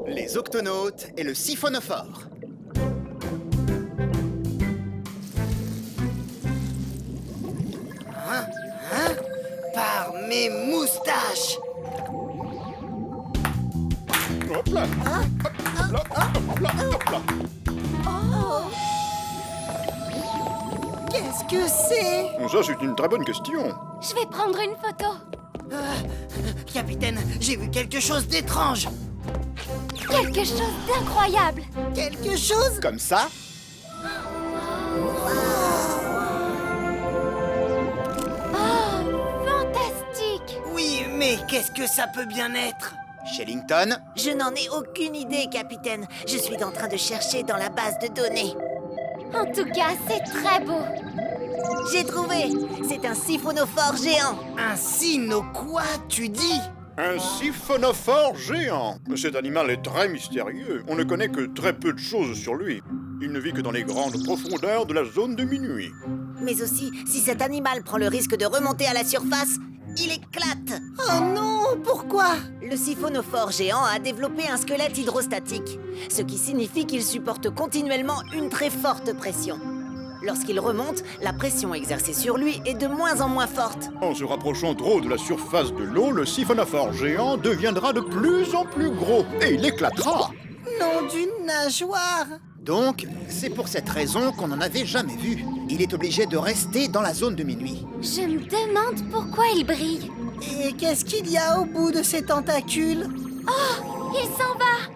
Les octonautes et le siphonophore. Par mes moustaches! Hop là. Hop là, hop là, hop là. Oh! Qu'est-ce que c'est? Ça, c'est une très bonne question. Je vais prendre une photo. Capitaine, j'ai vu quelque chose d'étrange. Quelque chose d'incroyable. Quelque chose? Comme ça. Oh, fantastique. Oui, mais qu'est-ce que ça peut bien être? Shellington, Je n'en ai aucune idée, capitaine. Je suis en train de chercher dans la base de données. En tout cas, c'est très beau. J'ai trouvé! C'est un siphonophore géant. Un sino quoi, tu dis? Un siphonophore géant. Cet animal est très mystérieux. On ne connaît que très peu de choses sur lui. Il ne vit que dans les grandes profondeurs de la zone de minuit. Mais aussi, si cet animal prend le risque de remonter à la surface, il éclate! Oh non, pourquoi? Le siphonophore géant a développé un squelette hydrostatique, ce qui signifie qu'il supporte continuellement une très forte pression. Lorsqu'il remonte, la pression exercée sur lui est de moins en moins forte. En se rapprochant trop de la surface de l'eau, le siphonophore géant deviendra de plus en plus gros et il éclatera. Nom d'une nageoire! donc, c'est pour cette raison qu'on n'en avait jamais vu. Il est obligé de rester dans la zone de minuit. Je me demande pourquoi il brille. Et qu'est-ce qu'il y a au bout de ces tentacules? Oh, il s'en va.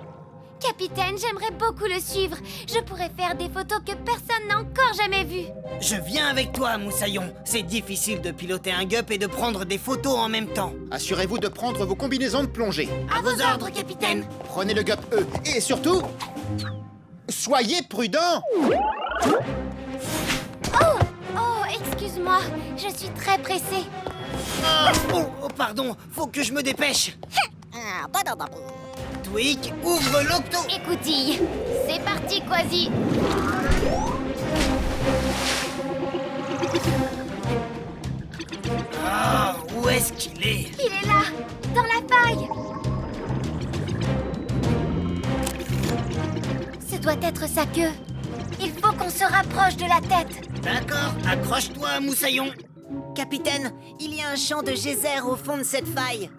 Capitaine, j'aimerais beaucoup le suivre. Je pourrais faire des photos que personne n'a encore jamais vues. Je viens avec toi, Moussaillon. C'est difficile de piloter un gup et de prendre des photos en même temps. Assurez-vous de prendre vos combinaisons de plongée. À vos ordres, capitaine. Prenez le gup E. Et surtout, soyez prudents. Oh, excuse-moi. Je suis très pressée. Oh, pardon, faut que je me dépêche. Tweak, ouvre l'octo. Écoutille. C'est parti, Quasi. Ah, où est-ce qu'il est? Il est là, dans la faille. Ce doit être sa queue. Il faut qu'on se rapproche de la tête. D'accord, accroche-toi, Moussaillon. Capitaine, il y a un champ de geysers au fond de cette faille.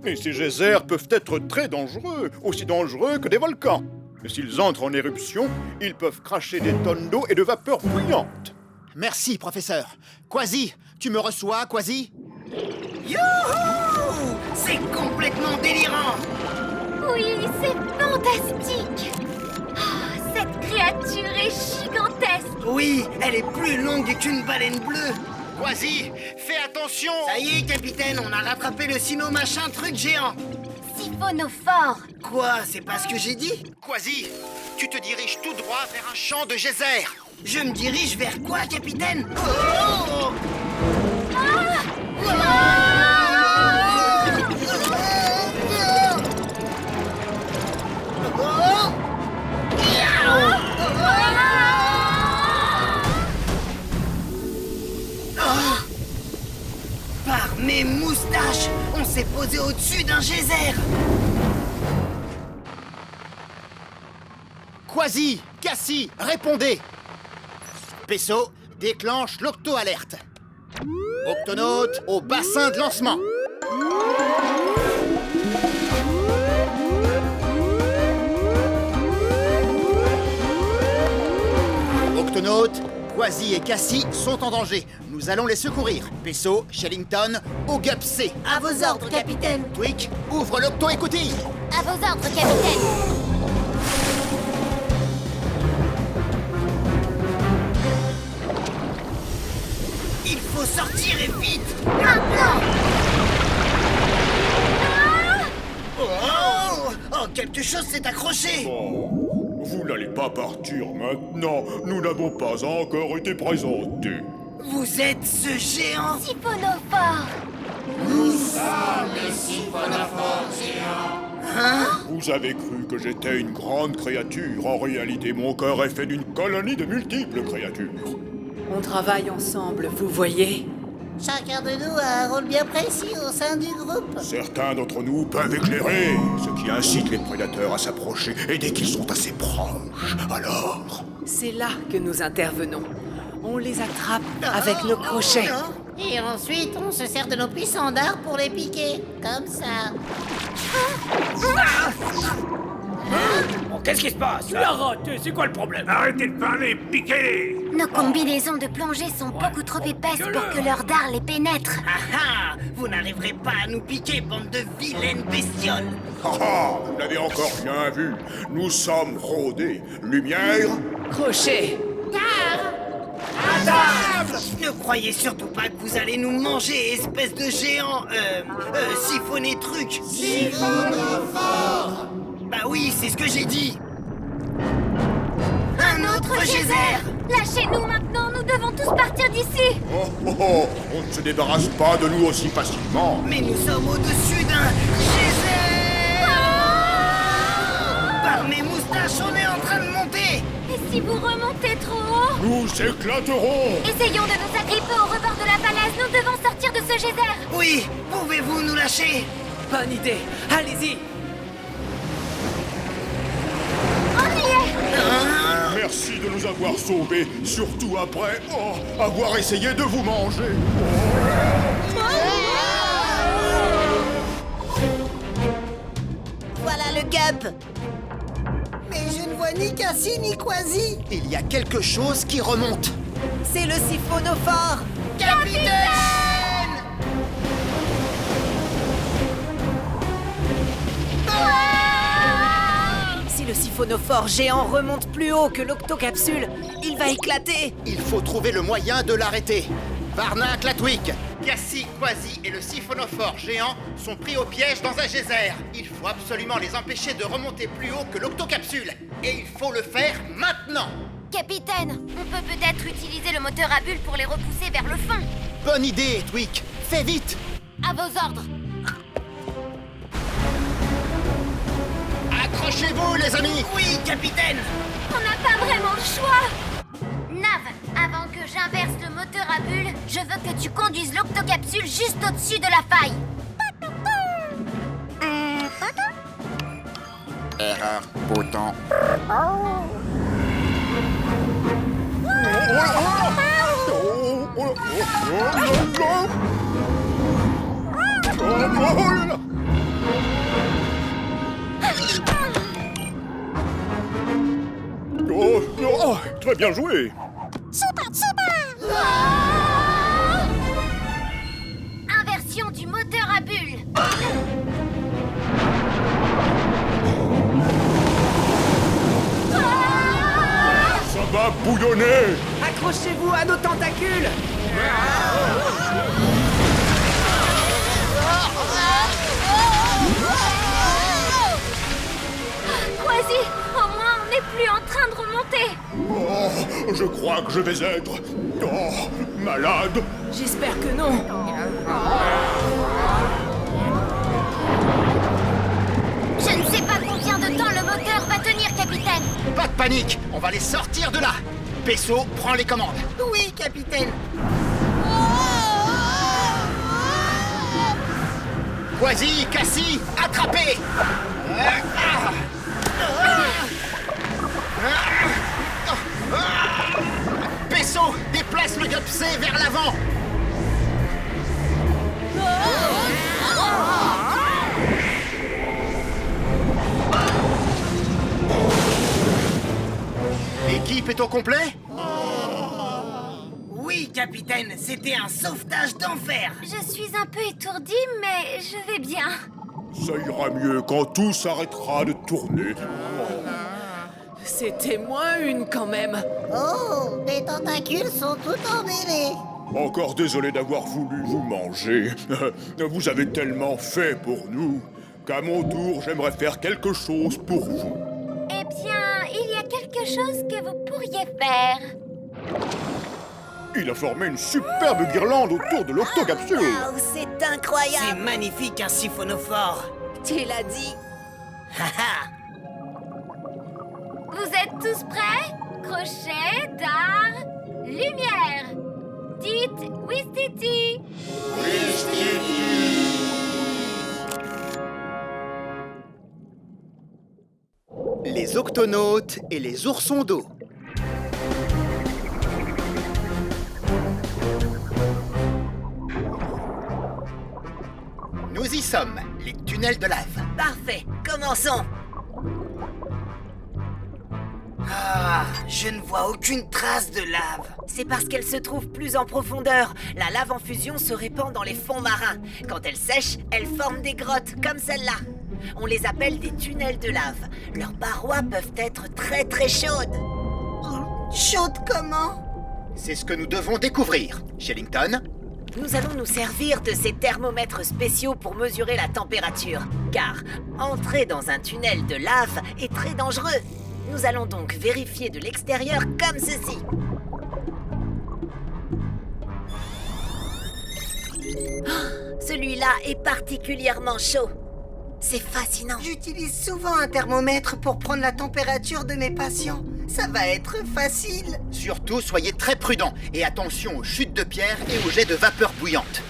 Et ces geysers peuvent être très dangereux, aussi dangereux que des volcans. Et s'ils entrent en éruption, ils peuvent cracher des tonnes d'eau et de vapeur bouillante. Merci, professeur. Quasi, tu me reçois, Quasi? Youhou! C'est complètement délirant. Oui, c'est fantastique. Oh, cette créature est gigantesque. Oui, elle est plus longue qu'une baleine bleue. Quasi, fais attention. Ça y est, capitaine, on a rattrapé le sino-machin truc géant. Siphonophore. Quoi, c'est pas ce que j'ai dit? Quasi, tu te diriges tout droit vers un champ de geysers. Je me dirige vers quoi, capitaine? Oh! Par mes moustaches, on s'est posé au-dessus d'un geyser. Quasi, Cassie, répondez. Pesso, déclenche l'octo-alerte. Octonaute au bassin de lancement. Octonaute, Quasi et Cassie sont en danger. Nous allons les secourir. Pesso, Shellington, au GUP C. À vos ordres, capitaine. Tweak, ouvre l'octo-écoutille. À vos ordres, capitaine. Il faut sortir et vite. Maintenant. Oh, quelque chose s'est accroché. Oh, vous n'allez pas partir maintenant. Nous n'avons pas encore été présentés. Vous êtes ce géant. Siphonophore. Vous avez cru que j'étais une grande créature. En réalité, mon cœur est fait d'une colonie de multiples créatures. On travaille ensemble, vous voyez? Chacun de nous a un rôle bien précis au sein du groupe. Certains d'entre nous peuvent éclairer, ce qui incite les prédateurs à s'approcher, et dès qu'ils sont assez proches, alors... C'est là que nous intervenons. On les attrape avec nos crochets. Et ensuite, on se sert de nos puissants dards pour les piquer. Comme ça. Qu'est-ce qui se passe? Tu l'as raté, c'est quoi le problème? Arrêtez de parler, piquez-les! Nos combinaisons de plongée sont beaucoup trop épaisses pour que leur dard les pénètre. Ah ah! Vous n'arriverez pas à nous piquer, bande de vilaines bestioles! Ah ah, vous n'avez encore rien vu. Nous sommes rodés. Lumière, Crochet. Ne croyez surtout pas que vous allez nous manger, espèce de géant, siphonné truc! Siphonophore! Bah oui, c'est ce que j'ai dit! Un autre geyser! Lâchez-nous maintenant, nous devons tous partir d'ici. oh, oh, oh, on ne se débarrasse pas de nous aussi facilement. Mais nous sommes au-dessus d'un geyser! Par mes moustaches, on est en train de monter! Et si vous remontez trop haut? Nous éclaterons. Essayons de nous agripper au rebord de la falaise, nous devons sortir de ce geyser. Oui, pouvez-vous nous lâcher? Bonne idée. Allez-y. On y est. Merci de nous avoir sauvés, surtout après avoir essayé de vous manger. Voilà le gup. Mais je ne vois ni Cassie ni Quasi. Il y a quelque chose qui remonte. C'est le siphonophore. Si le siphonophore géant remonte plus haut que l'octocapsule, il va éclater. Il faut trouver le moyen de l'arrêter. Varna Clatwick, Cassie, Quasi et le siphonophore géant sont pris au piège dans un geyser. Il faut absolument les empêcher de remonter plus haut que l'octocapsule. Et il faut le faire maintenant. Capitaine, on peut peut-être utiliser le moteur à bulles pour les repousser vers le fond. Bonne idée, Twick. Fais vite. À vos ordres. Accrochez-vous, les amis. Oui, capitaine! On n'a pas vraiment le choix. Nav, avant que j'inverse le moteur à bulles, je veux que tu conduises l'octocapsule juste au-dessus de la faille. Erreur, bouton. Très bien joué. Inversion du moteur à bulles. Ça va bouillonner. Accrochez-vous à nos tentacules. Quasi, au moins on n'est plus en train de remonter. Oh, je crois que je vais être... malade. J'espère que non. Je ne sais pas combien de temps le moteur va tenir, capitaine. Pas de panique, on va les sortir de là. Pesso, prends les commandes. Oui, capitaine! Quasi, Cassie, attrapez. Pesso, déplace le Gupsé vers l'avant. L'équipe est au complet? Oui, capitaine, c'était un sauvetage d'enfer! Je suis un peu étourdie, mais je vais bien. Ça ira mieux quand tout s'arrêtera de tourner. C'était moins une quand même. Oh, mes tentacules sont tout emmêlés. Encore désolé d'avoir voulu vous manger. Vous avez tellement fait pour nous qu'à mon tour, j'aimerais faire quelque chose pour vous. Eh bien, il y a quelque chose que vous pourriez faire. Il a formé une superbe guirlande autour de l'octocapsule. Waouh, c'est C'est incroyable. magnifique, un siphonophore! Tu l'as dit. Haha! Vous êtes tous prêts? Crochet, dard, lumière. Dites Wistiti. Les octonautes et les oursons d'eau. Nous y sommes, les tunnels de lave. Parfait, commençons. Ah, je ne vois aucune trace de lave. C'est parce qu'elle se trouve plus en profondeur. La lave en fusion se répand dans les fonds marins. Quand elle sèche, elle forme des grottes, comme celle-là. On les appelle des tunnels de lave. Leurs parois peuvent être très très chaudes. Chaude comment? C'est ce que nous devons découvrir. Shellington, Nous allons nous servir de ces thermomètres spéciaux pour mesurer la température. Car entrer dans un tunnel de lave est très dangereux. Nous allons donc vérifier de l'extérieur comme ceci. Oh, celui-là est particulièrement chaud. C'est fascinant. J'utilise souvent un thermomètre pour prendre la température de mes patients. Ça va être facile. surtout soyez très prudents et attention aux chutes de pierre et aux jets de vapeur bouillante.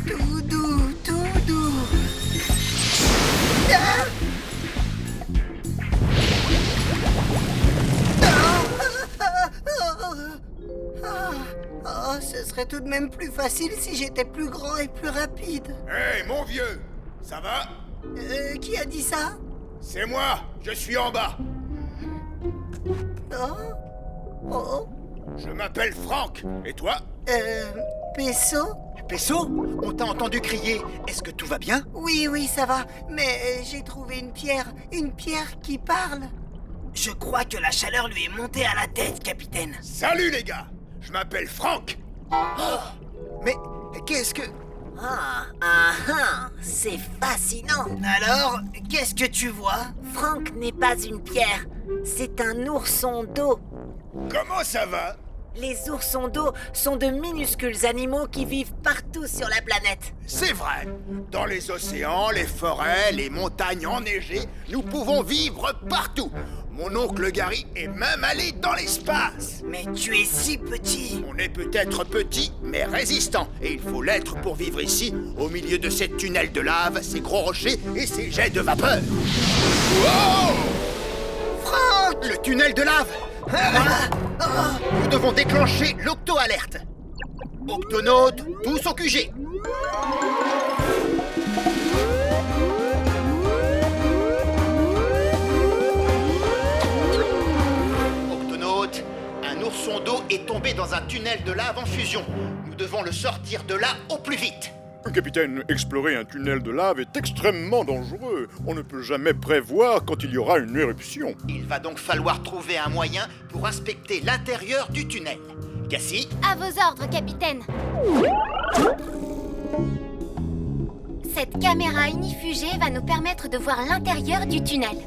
Tout doux, tout doux. Oh, ce serait tout de même plus facile si j'étais plus grand et plus rapide. Hé, mon vieux, ça va? Qui a dit ça? C'est moi, je suis en bas. Oh. Oh. Je m'appelle Franck, et toi? Pesso? Pesso, on t'a entendu crier. Est-ce que tout va bien? Oui, oui, ça va. Mais j'ai trouvé une pierre qui parle. Je crois que la chaleur lui est montée à la tête, capitaine. Salut les gars, je m'appelle Franck. Mais qu'est-ce que... C'est fascinant. Alors, qu'est-ce que tu vois? Franck n'est pas une pierre, c'est un ourson d'eau. Comment ça va? Les oursons d'eau sont de minuscules animaux qui vivent partout sur la planète. C'est vrai. Dans les océans, les forêts, les montagnes enneigées, nous pouvons vivre partout. Mon oncle Gary est même allé dans l'espace. Mais tu es si petit. On est peut-être petit, mais résistant. Et il faut l'être pour vivre ici, au milieu de ces tunnels de lave, ces gros rochers et ces jets de vapeur. Wow! Franck! Le tunnel de lave! Nous devons déclencher l'octo-alerte. Octonautes, tous au QG. Octonautes, un ourson d'eau est tombé dans un tunnel de lave en fusion. Nous devons le sortir de là au plus vite. Capitaine, explorer un tunnel de lave est extrêmement dangereux. On ne peut jamais prévoir quand il y aura une éruption. Il va donc falloir trouver un moyen pour inspecter l'intérieur du tunnel. Cassie, À vos ordres, capitaine. Cette caméra unifugée va nous permettre de voir l'intérieur du tunnel.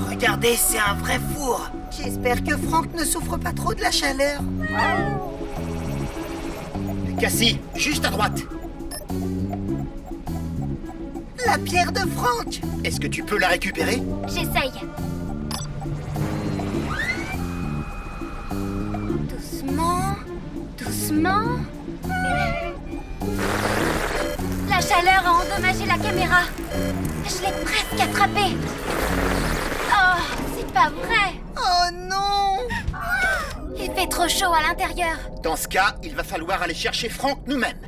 Regardez, c'est un vrai four. J'espère que Franck ne souffre pas trop de la chaleur. Cassie, juste à droite. La pierre de Franck. Est-ce que tu peux la récupérer? J'essaye. Doucement, doucement. La chaleur a endommagé la caméra. Je l'ai presque attrapée. Oh, c'est pas vrai. Oh non! Il fait trop chaud à l'intérieur. Dans ce cas, il va falloir aller chercher Franck nous-mêmes.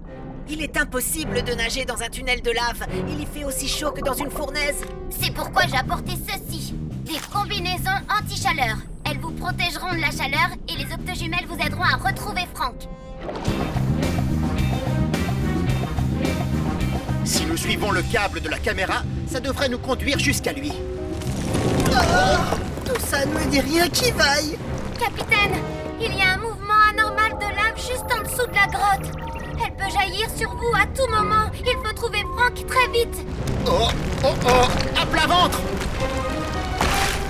Il est impossible de nager dans un tunnel de lave. Il y fait aussi chaud que dans une fournaise. C'est pourquoi j'ai apporté ceci. Des combinaisons anti-chaleur. Elles vous protégeront de la chaleur et les octojumelles vous aideront à retrouver Franck. Si nous suivons le câble de la caméra, ça devrait nous conduire jusqu'à lui. Tout ça ne me dit rien qui vaille. Capitaine, il y a un mouvement anormal de lave juste en dessous de la grotte. Elle peut jaillir sur vous à tout moment. Il faut trouver Franck très vite. Oh, oh, oh, à plat ventre!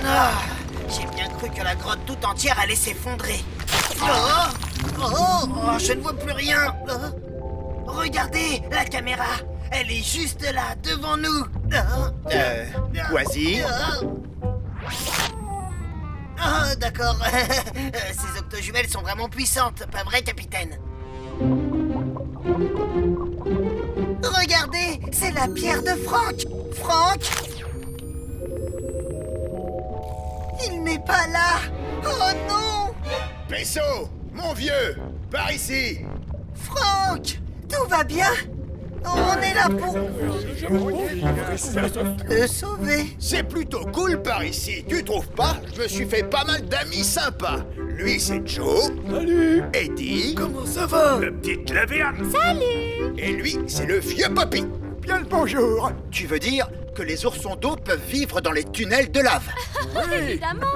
Ah, j'ai bien cru que la grotte tout entière allait s'effondrer. Oh, je ne vois plus rien. Regardez, la caméra. Elle est juste là, devant nous. Quasi. Ah, d'accord. Ces octojumelles sont vraiment puissantes, pas vrai, capitaine? Regardez, c'est la pierre de Franck. Franck? Il n'est pas là. Oh non! Peso, mon vieux, par ici. Franck! Tout va bien? On est là pour te sauver. C'est plutôt cool par ici, tu trouves pas? Je me suis fait pas mal d'amis sympas. Lui, c'est Joe. Salut. Eddie. Comment ça va? Le petit Claverne. Salut! Et lui, c'est le vieux Poppy. Bien le bonjour. Tu veux dire que les oursons d'eau peuvent vivre dans les tunnels de lave? Évidemment!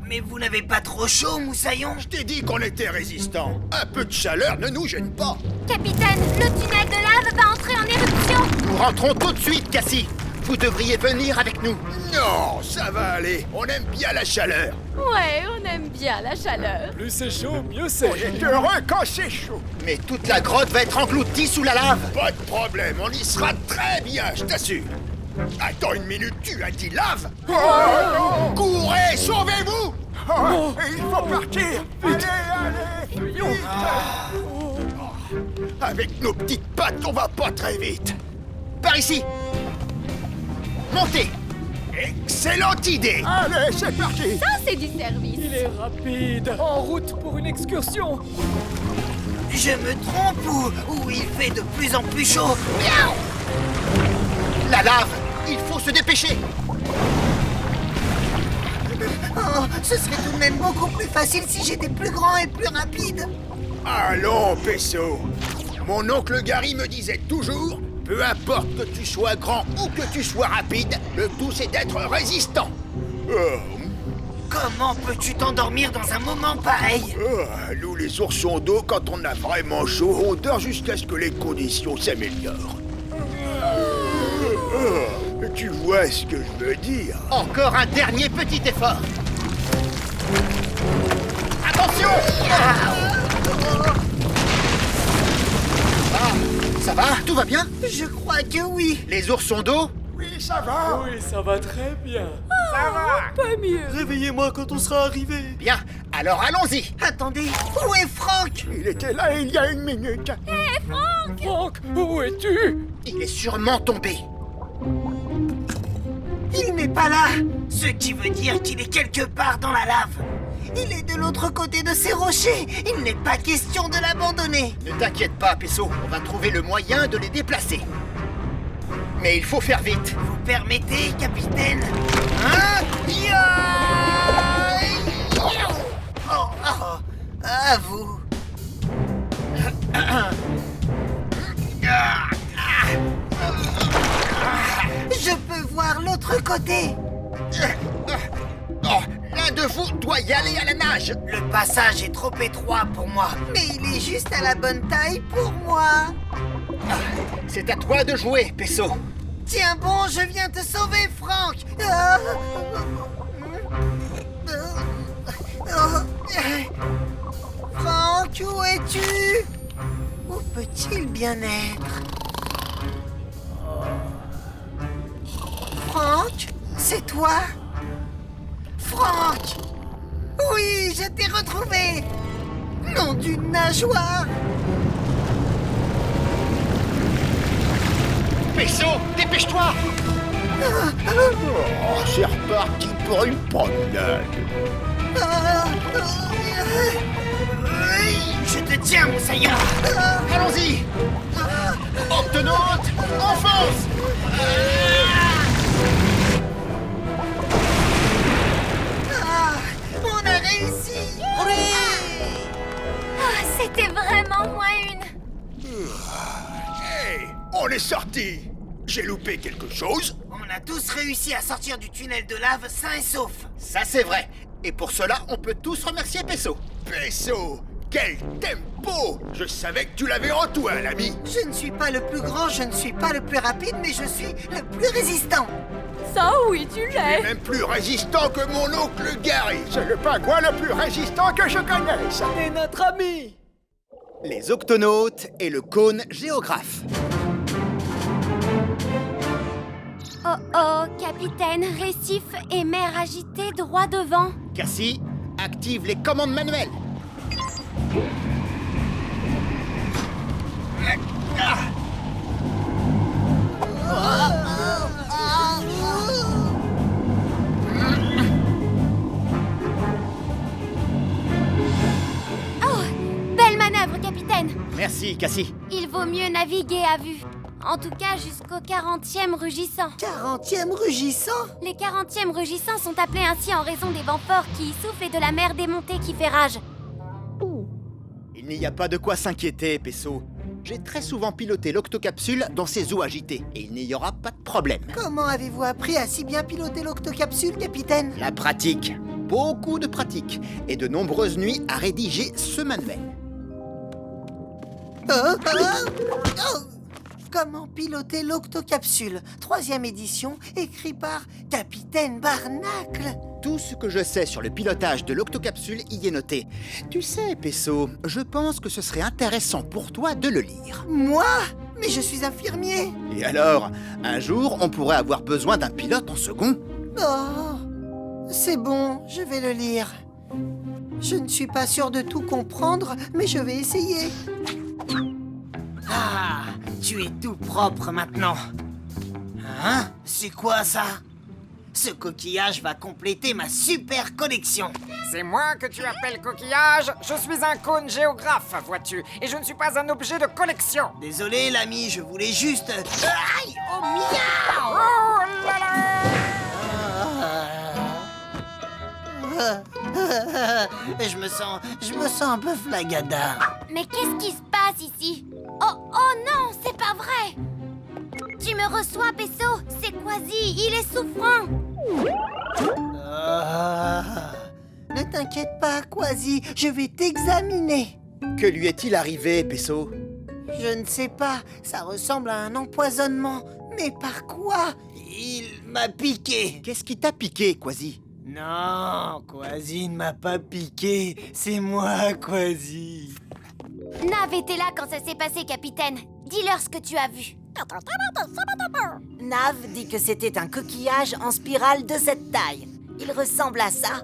Mais vous n'avez pas trop chaud, Moussaillon? Je t'ai dit qu'on était résistants. Un peu de chaleur ne nous gêne pas. Capitaine, le tunnel de lave va entrer en éruption! Nous rentrons tout de suite, Cassie. Vous devriez venir avec nous. Non, ça va aller. On aime bien la chaleur. Ouais, on aime bien la chaleur. Plus c'est chaud, mieux c'est. J'étais heureux quand c'est chaud. Mais toute la grotte va être engloutie sous la lave. Pas de problème, on y sera très bien, je t'assure. Attends une minute, tu as dit lave? Oh, non. Courez, sauvez-vous! Il faut partir! Allez, vite! Avec nos petites pattes, on va pas très vite. Par ici. Montez. Excellente idée! Allez, c'est parti! Ça, c'est du service. Il est rapide. En route pour une excursion. Je me trompe ou il fait de plus en plus chaud? Miaou. La lave. Il faut se dépêcher. Oh, ce serait tout de même beaucoup plus facile si j'étais plus grand et plus rapide. Allons, Peso. Mon oncle Gary me disait toujours, peu importe que tu sois grand ou que tu sois rapide, le tout c'est d'être résistant. Comment peux-tu t'endormir dans un moment pareil? Nous les oursons d'eau, quand on a vraiment chaud, on dort jusqu'à ce que les conditions s'améliorent. Tu vois ce que je veux dire? Encore un dernier petit effort. Attention! Ça va? Tout va bien? Je crois que oui. Les oursons d'eau? Oui, ça va. Oui, ça va très bien. Ça va. Pas mieux. Réveillez-moi quand on sera arrivé. Bien, alors allons-y. Attendez, où est Franck? Il était là il y a une minute. Franck, où es-tu? Il est sûrement tombé. Il n'est pas là. Ce qui veut dire qu'il est quelque part dans la lave. Il est de l'autre côté de ces rochers. Il n'est pas question de l'abandonner. Ne t'inquiète pas, Peso. On va trouver le moyen de les déplacer. Mais il faut faire vite. Vous permettez, capitaine? Hein? Oh, à vous. Je peux voir l'autre côté. Oh, l'un de vous doit y aller à la nage. Le passage est trop étroit pour moi. Mais il est juste à la bonne taille pour moi. C'est à toi de jouer, Peso. Tiens bon, je viens te sauver, Franck. Franck, où es-tu? Où peut-il bien être? Franck, c'est toi? Franck! Oui, je t'ai retrouvé! Nom d'une nageoire! Peso, dépêche-toi! Oh, c'est reparti pour une promenade. Je te tiens, Moussaillon! Allons-y! Octonaute, enfonce! On a réussi! Ah, c'était vraiment moins une. Hey, on est sorti. J'ai loupé quelque chose? On a tous réussi à sortir du tunnel de lave sains et saufs. Ça, c'est vrai. Et pour cela, on peut tous remercier Peso. Peso, quel tempo! Je savais que tu l'avais en toi, l'ami. Je ne suis pas le plus grand, je ne suis pas le plus rapide, mais je suis le plus résistant. Ça, oui, tu Tu es l'es. même plus résistant que mon oncle Gary. C'est le pingouin le plus résistant que je connaisse. Et notre ami. Les octonautes et le cône géographe. Oh oh, capitaine, récif et mer agitée droit devant. Cassie, active les commandes manuelles. Oh, belle manœuvre, capitaine. Merci, Cassie. Il vaut mieux naviguer à vue. En tout cas, jusqu'au 40e rugissant. 40e rugissant? Les 40e rugissants sont appelés ainsi en raison des vents forts qui y soufflent et de la mer démontée qui fait rage. Il n'y a pas de quoi s'inquiéter, Pesso. J'ai très souvent piloté l'octocapsule dans ses eaux agitées, et il n'y aura pas de problème. Comment avez-vous appris à si bien piloter l'octocapsule, capitaine? La pratique. Beaucoup de pratique. Et de nombreuses nuits à rédiger ce manuel. Comment piloter l'octocapsule? 3e édition, écrit par Capitaine Barnacle. Tout ce que je sais sur le pilotage de l'octocapsule y est noté. Tu sais, Pesso, je pense que ce serait intéressant pour toi de le lire. Moi? Mais je suis infirmier. Et alors, un jour, on pourrait avoir besoin d'un pilote en second. Oh, c'est bon, je vais le lire. Je ne suis pas sûr de tout comprendre, mais je vais essayer. Ah, tu es tout propre maintenant. Hein? C'est quoi ça? Ce coquillage va compléter ma super collection. C'est moi que tu appelles coquillage? Je suis un cône géographe, vois-tu, et je ne suis pas un objet de collection. Désolé, l'ami, je voulais juste... Aïe! Oh, miaou! Oh là là! Je me sens un peu flagada. Mais qu'est-ce qui se passe ici? Oh non, c'est pas vrai! Tu me reçois, Pesso? C'est Quasi, il est souffrant! Ne t'inquiète pas, Quasi, je vais t'examiner. Que lui est-il arrivé, Pesso? Je ne sais pas, ça ressemble à un empoisonnement. Mais par quoi? Il m'a piqué. Qu'est-ce qui t'a piqué, Quasi? Non, Quasi ne m'a pas piqué. C'est moi, Quasi. Nav était là quand ça s'est passé, capitaine. Dis-leur ce que tu as vu. Nav dit que c'était un coquillage en spirale de cette taille. Il ressemble à ça.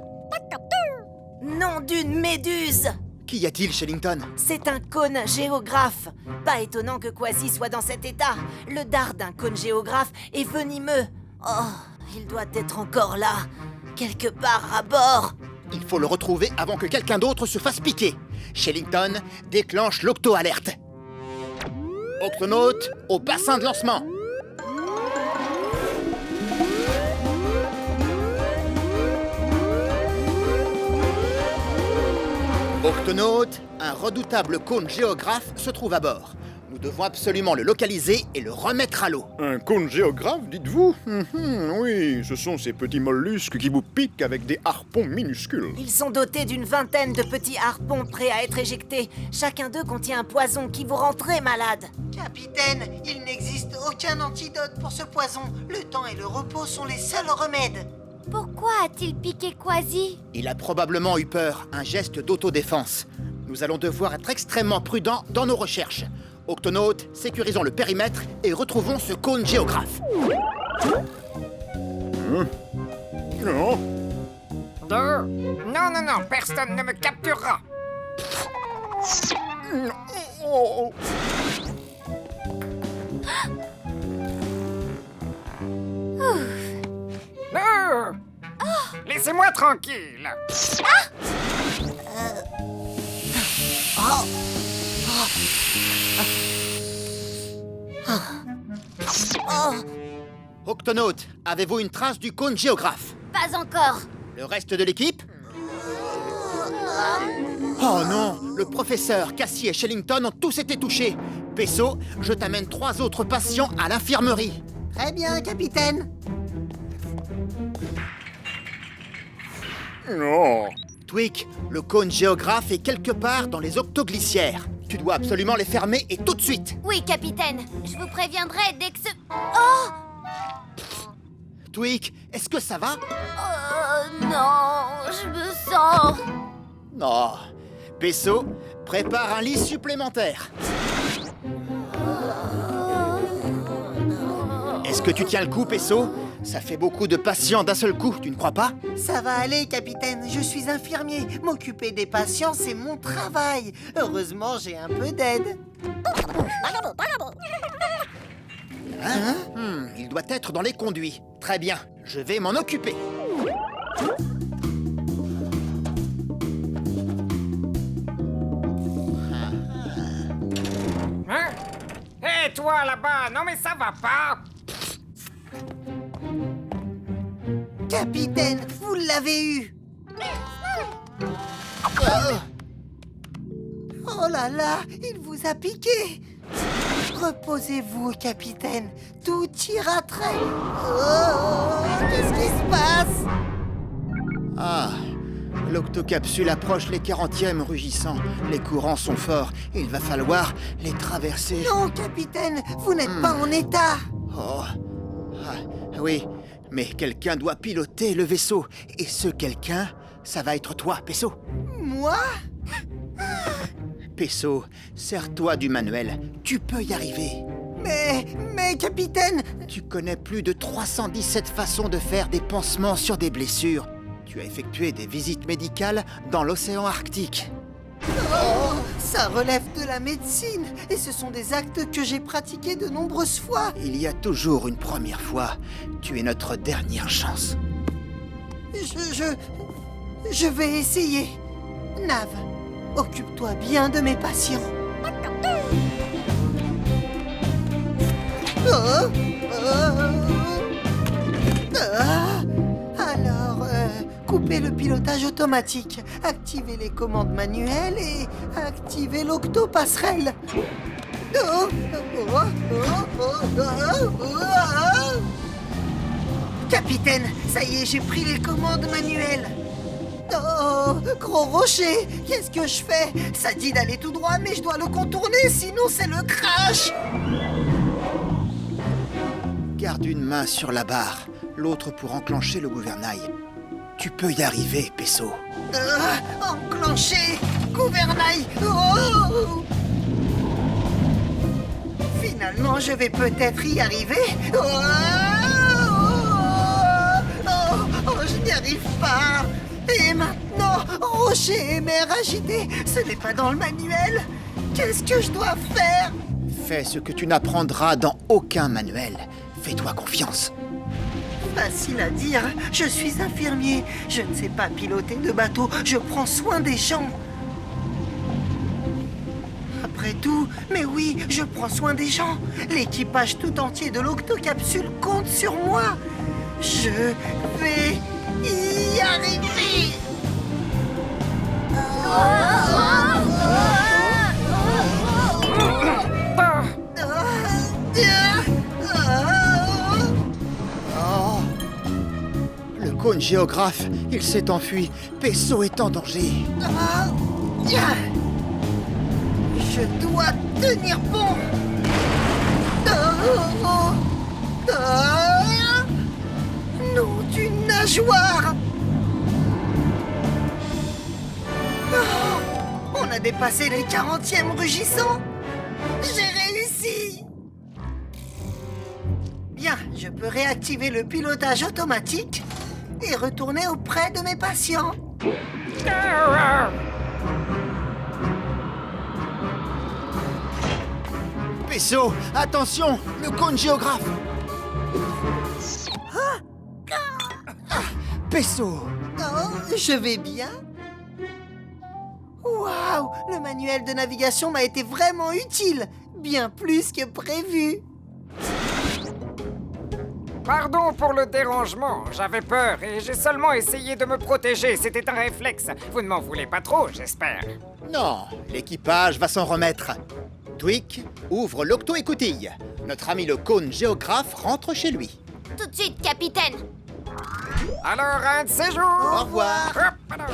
Nom d'une méduse! Qu'y a-t-il, Shellington? C'est un cône géographe. Pas étonnant que Quasi soit dans cet état. Le dard d'un cône géographe est venimeux. Oh, il doit être encore là, quelque part à bord. Il faut le retrouver avant que quelqu'un d'autre se fasse piquer. Shellington, déclenche l'octo-alerte. Octonaute, au bassin de lancement. Octonaute, un redoutable cône géographe se trouve à bord. Nous devons absolument le localiser et le remettre à l'eau. Un cône géographe, dites-vous? Oui, ce sont ces petits mollusques qui vous piquent avec des harpons minuscules. Ils sont dotés d'une vingtaine de petits harpons prêts à être éjectés. Chacun d'eux contient un poison qui vous rend très malade. Capitaine, il n'existe aucun antidote pour ce poison. Le temps et le repos sont les seuls remèdes. Pourquoi a-t-il piqué Quasi? Il a probablement eu peur, un geste d'autodéfense. Nous allons devoir être extrêmement prudents dans nos recherches. Octonautes, sécurisons le périmètre et retrouvons ce cône géographe. Non. Non, personne ne me capturera. Oh. Laissez-moi tranquille. Octonautes, avez-vous une trace du cône géographe? Pas encore. Le reste de l'équipe? Oh non, le professeur, Cassie et Shellington ont tous été touchés. Pesso, je t'amène 3 autres patients à l'infirmerie. Très bien, capitaine. Non. Twick, le cône géographe est quelque part dans les octoglissières. Tu dois absolument les fermer et tout de suite. Oui, capitaine. Je vous préviendrai dès que ce... Oh! Twick, est-ce que ça va? Non, je me sens... Non. Pesso, Prépare un lit supplémentaire. Est-ce que tu tiens le coup, Pesso? Ça fait beaucoup de patients d'un seul coup, tu ne crois pas? Ça va aller, capitaine. Je suis infirmier. M'occuper des patients, c'est mon travail. Heureusement, j'ai un peu d'aide. Il doit être dans les conduits. Très bien, je vais m'en occuper. Hein? Hé, toi là-bas, non mais ça va pas! Capitaine, vous l'avez eu. Oh là là, il vous a piqué. Reposez-vous, capitaine. Tout ira très... Oh, qu'est-ce qui se passe? Ah, l'octocapsule approche les 40e rugissants. Les courants sont forts. Il va falloir les traverser. Non, capitaine, vous n'êtes pas en état. Oh, ah, oui, mais quelqu'un doit piloter le vaisseau. Et ce quelqu'un, ça va être toi, Pesso. Moi? Pesso, sers-toi du manuel. Tu peux y arriver. Mais, capitaine... Tu connais plus de 317 façons de faire des pansements sur des blessures. Tu as effectué des visites médicales dans l'océan Arctique. Oh, ça relève de la médecine. Et ce sont des actes que j'ai pratiqués de nombreuses fois. Il y a toujours une première fois. Tu es notre dernière chance. Je vais essayer. Nav, occupe-toi bien de mes patients. Alors, coupez le pilotage automatique, activez les commandes manuelles et activez l'octopasserelle. Capitaine, ça y est, j'ai pris les commandes manuelles. Oh, gros rocher, qu'est-ce que je fais? Ça dit d'aller tout droit, mais je dois le contourner, sinon c'est le crash. Garde une main sur la barre, l'autre pour enclencher le gouvernail. Tu peux y arriver, Pesso. Enclencher gouvernail. Oh! Finalement, je vais peut-être y arriver. Je n'y arrive pas. Et maintenant, rocher et mer agité, ce n'est pas dans le manuel. Qu'est-ce que je dois faire? Fais ce que tu n'apprendras dans aucun manuel. Fais-toi confiance. Facile à dire, je suis infirmier. Je ne sais pas piloter de bateau, je prends soin des gens. Après tout, mais oui, je prends soin des gens. L'équipage tout entier de l'octocapsule compte sur moi. Je vais y arriver. Le cône géographe, il s'est enfui. Pesso est en danger. Je dois tenir bon. Nom d'une nageoire. On a dépassé les 40e rugissants. J'ai réussi. Bien, je peux réactiver le pilotage automatique et retourner auprès de mes patients. Pesso, attention, le cône géographe. Pesso. Oh, je vais bien. Waouh, le manuel de navigation m'a été vraiment utile, bien plus que prévu. Pardon pour le dérangement, j'avais peur et j'ai seulement essayé de me protéger, c'était un réflexe. Vous ne m'en voulez pas trop, j'espère. Non, l'équipage va s'en remettre. Tweak, ouvre l'octo-écoutille. Notre ami le cône géographe rentre chez lui. Tout de suite, capitaine. Alors, un de ces jours. Au revoir. Hop là.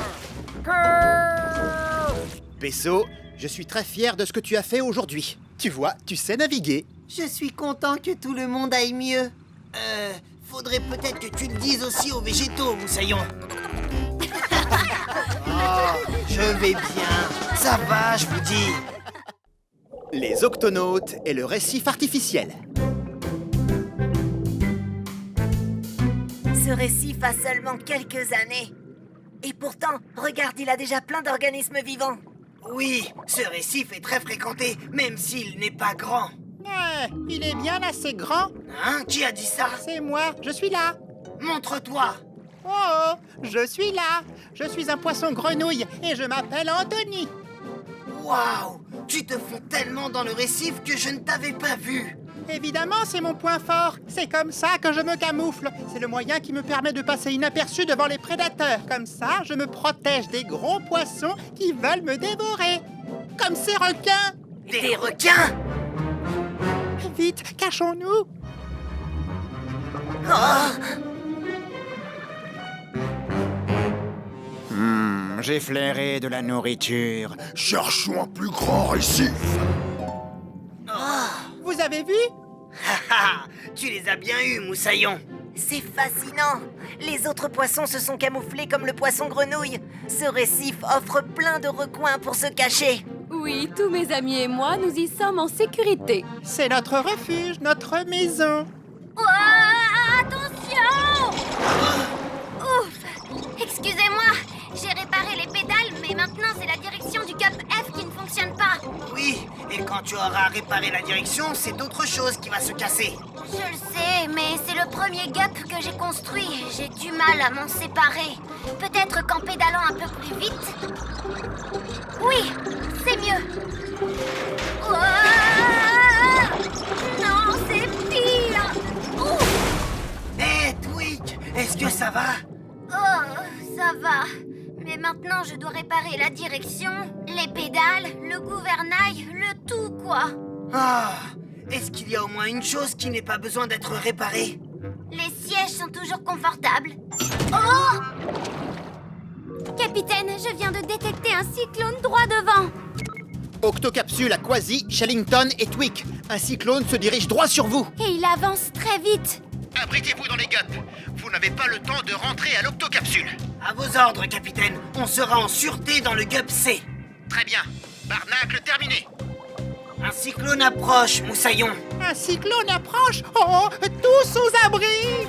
Pesso, je suis très fier de ce que tu as fait aujourd'hui. Tu vois, tu sais naviguer. Je suis content que tout le monde aille mieux. Faudrait peut-être que tu le dises aussi aux végétaux, Moussaillon. je vais bien. Ça va, je vous dis. Les octonautes et le récif artificiel. Ce récif a seulement quelques années. Et pourtant, regarde, il a déjà plein d'organismes vivants. Oui, ce récif est très fréquenté, même s'il n'est pas grand. Il est bien assez grand. Hein? Qui a dit ça? C'est moi, je suis là. Montre-toi. Oh, je suis là. Je suis un poisson grenouille et je m'appelle Anthony. Waouh! Tu te fonds tellement dans le récif que je ne t'avais pas vu. Évidemment, c'est mon point fort. C'est comme ça que je me camoufle. C'est le moyen qui me permet de passer inaperçu devant les prédateurs. Comme ça, je me protège des gros poissons qui veulent me dévorer. Comme ces requins. Des requins? Vite, cachons-nous. J'ai flairé de la nourriture. Cherchons un plus grand récif. Vous avez vu? Tu les as bien eus, Moussaillon. C'est fascinant. Les autres poissons se sont camouflés comme le poisson grenouille. Ce récif offre plein de recoins pour se cacher. Oui, tous mes amis et moi, nous y sommes en sécurité. C'est notre refuge, notre maison. Oh, attention! Ouf! Excusez-moi, j'ai réparé les pédales, mais maintenant c'est la direction du Cup F qui ne fonctionne pas. Oui, et quand tu auras réparé la direction, c'est autre chose qui va se casser. Je le sais, mais c'est le premier Gup que j'ai construit. J'ai du mal à m'en séparer. Peut-être qu'en pédalant un peu plus vite... Oui, c'est mieux. Ouah! Non, c'est pire. Ouh! Hé, Twig, est-ce que ça va? Oh, ça va. Mais maintenant, je dois réparer la direction, les pédales, le gouvernail, le tout, quoi. Ah, est-ce qu'il y a au moins une chose qui n'ait pas besoin d'être réparée? Les sièges sont toujours confortables. Oh! Capitaine, je viens de détecter un cyclone droit devant. Octocapsule à Quasi, Shellington et Tweak. Un cyclone se dirige droit sur vous. Et il avance très vite. Abritez-vous dans les gups. Vous n'avez pas le temps de rentrer à l'octocapsule. À vos ordres, capitaine. On sera en sûreté dans le Gup C. Très bien. Barnacle terminé. Un cyclone approche, Moussaillon. Un cyclone approche. Oh, tous aux abris.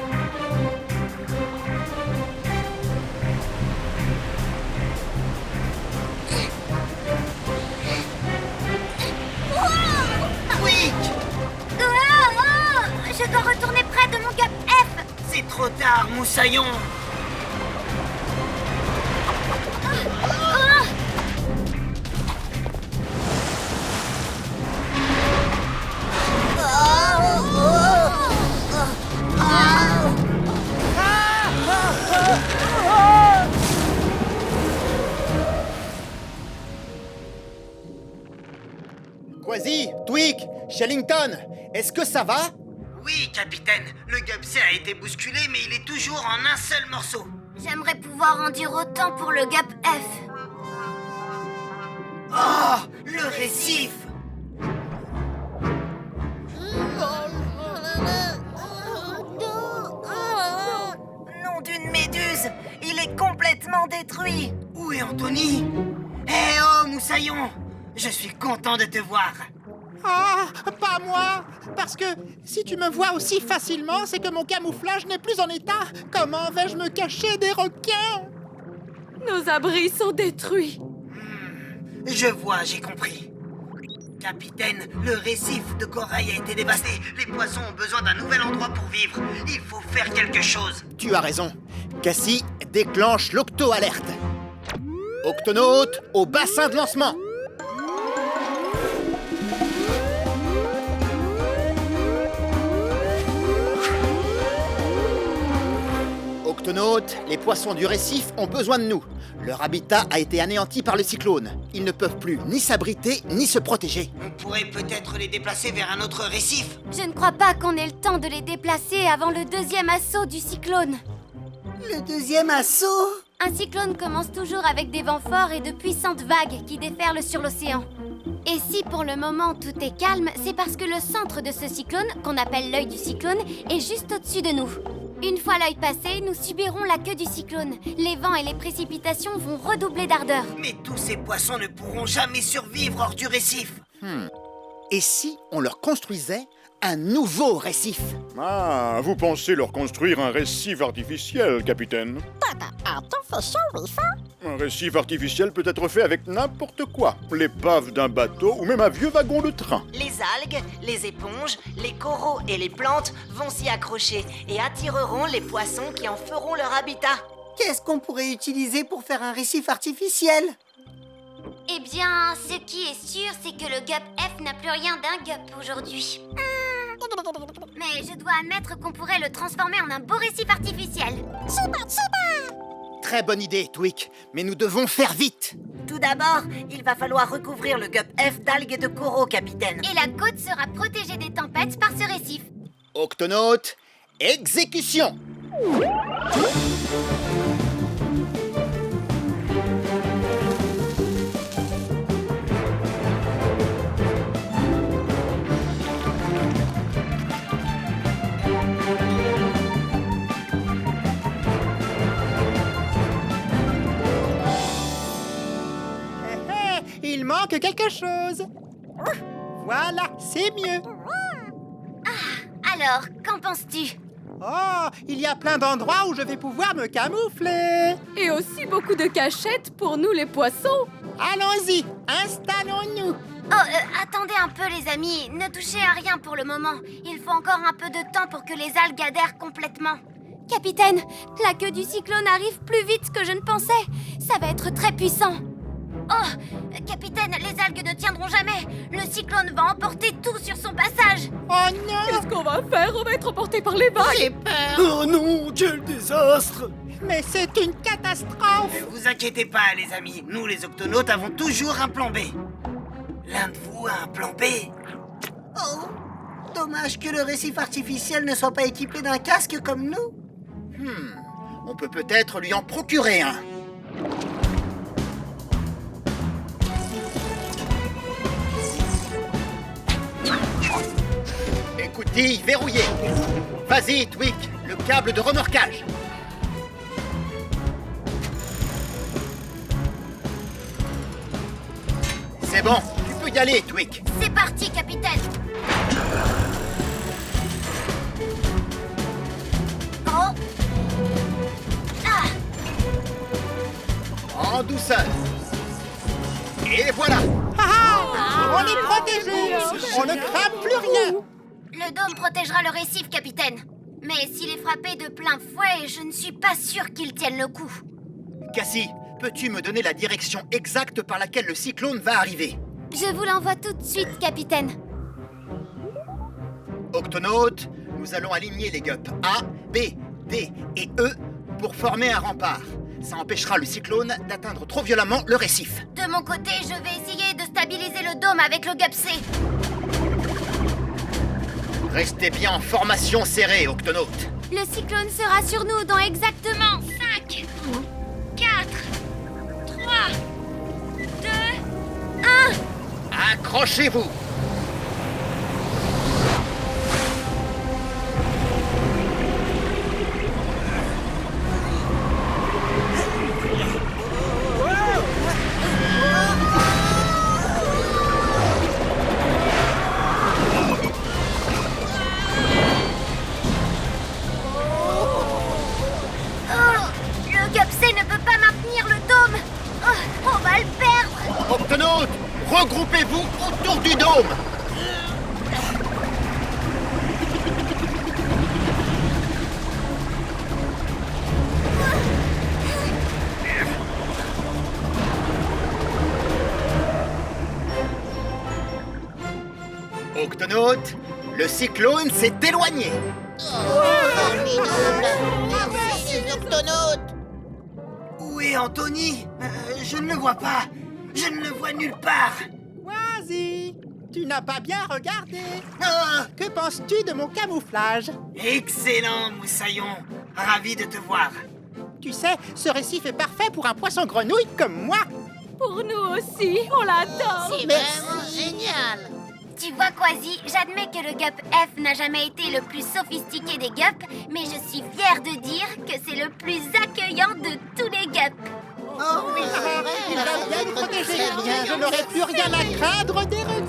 Twig! Je dois retourner près de mon Gup F. C'est trop tard, Moussaillon. Quasi, Tweak, Shellington, est-ce que ça va? Oui, capitaine. Le Gup C a été bousculé, mais il est toujours en un seul morceau. J'aimerais pouvoir en dire autant pour le Gup F. Oh, le récif! Nom d'une méduse! Il est complètement détruit! Où est Anthony? Eh oh, Moussaillon! Je suis content de te voir. Ah, pas moi. Parce que si tu me vois aussi facilement, c'est que mon camouflage n'est plus en état. Comment vais-je me cacher des requins? Nos abris sont détruits. Je vois, j'ai compris. Capitaine, le récif de corail a été dévasté. Les poissons ont besoin d'un nouvel endroit pour vivre. Il faut faire quelque chose. Tu as raison. Cassie déclenche l'octo-alerte. Octonautes au bassin de lancement. Octonautes, les poissons du récif ont besoin de nous. Leur habitat a été anéanti par le cyclone. Ils ne peuvent plus ni s'abriter ni se protéger. On pourrait peut-être les déplacer vers un autre récif. Je ne crois pas qu'on ait le temps de les déplacer avant le deuxième assaut du cyclone. Le deuxième assaut? Un cyclone commence toujours avec des vents forts et de puissantes vagues qui déferlent sur l'océan. Et si pour le moment tout est calme, c'est parce que le centre de ce cyclone, qu'on appelle l'œil du cyclone, est juste au-dessus de nous. Une fois l'œil passé, nous subirons la queue du cyclone. Les vents et les précipitations vont redoubler d'ardeur. Mais tous ces poissons ne pourront jamais survivre hors du récif. Et si on leur construisait un nouveau récif? Ah, vous pensez leur construire un récif artificiel, capitaine? Un récif artificiel peut être fait avec n'importe quoi. L'épave d'un bateau ou même un vieux wagon de train. Les algues, les éponges, les coraux et les plantes vont s'y accrocher et attireront les poissons qui en feront leur habitat. Qu'est-ce qu'on pourrait utiliser pour faire un récif artificiel? Eh bien, ce qui est sûr, c'est que le Gup F n'a plus rien d'un Gup aujourd'hui. Mais je dois admettre qu'on pourrait le transformer en un beau récif artificiel. Très bonne idée, Twig, mais nous devons faire vite. Tout d'abord, il va falloir recouvrir le Gup F d'algues et de coraux, capitaine. Et la côte sera protégée des tempêtes par ce récif. Octonautes, exécution! Il manque quelque chose. Voilà, c'est mieux. Alors, qu'en penses-tu? Oh, il y a plein d'endroits où je vais pouvoir me camoufler. Et aussi beaucoup de cachettes pour nous les poissons. Allons-y, installons-nous. Oh, attendez un peu les amis, ne touchez à rien pour le moment. Il faut encore un peu de temps pour que les algues adhèrent complètement. Capitaine, la queue du cyclone arrive plus vite que je ne pensais. Ça va être très puissant. Oh, capitaine, les algues ne tiendront jamais. Le cyclone va emporter tout sur son passage. Oh non! Qu'est-ce qu'on va faire? On va être emporté par les vagues. J'ai peur. Oh non, quel désastre! Mais c'est une catastrophe. Ne vous inquiétez pas, les amis. Nous, les octonautes, avons toujours un plan B. L'un de vous a un plan B? Oh, dommage que le récif artificiel ne soit pas équipé d'un casque comme nous. On peut peut-être lui en procurer un. Écoutille verrouillée. Vas-y, Twig, le câble de remorquage. C'est bon, tu peux y aller, Twig. C'est parti, capitaine. Oh. Ah. En douceur. Et voilà. On est protégés. On ne crame plus rien. Le dôme protégera le récif, capitaine. Mais s'il est frappé de plein fouet, je ne suis pas sûre qu'il tienne le coup. Cassie, peux-tu me donner la direction exacte par laquelle le cyclone va arriver? Je vous l'envoie tout de suite, capitaine. Octonautes, nous allons aligner les gups A, B, D et E pour former un rempart. Ça empêchera le cyclone d'atteindre trop violemment le récif. De mon côté, je vais essayer de stabiliser le dôme avec le Gup C. Restez bien en formation serrée, Octonautes. Le cyclone sera sur nous dans exactement 5, 4, 3, 2, 1. Accrochez-vous. Le Gup C ne peut pas maintenir le dôme. Oh, on va le perdre. Octonautes, regroupez-vous autour du dôme. Octonautes, le cyclone s'est éloigné. Merci, les octonautes. Où est Anthony? Je ne le vois pas. Je ne le vois nulle part. Vas-y. Tu n'as pas bien regardé. Ah, Que penses-tu de mon camouflage? excellent, Moussaillon. Ravi de te voir. Tu sais, ce récif est parfait pour un poisson grenouille comme moi. Pour nous aussi, on l'adore. C'est vraiment génial. Tu vois, Quasi, j'admets que le gup F n'a jamais été le plus sophistiqué des gups, mais je suis fière de dire que c'est le plus accueillant de tous les gups. Oh oui, il va bien nous protéger. Je n'aurai plus rien à craindre des requins.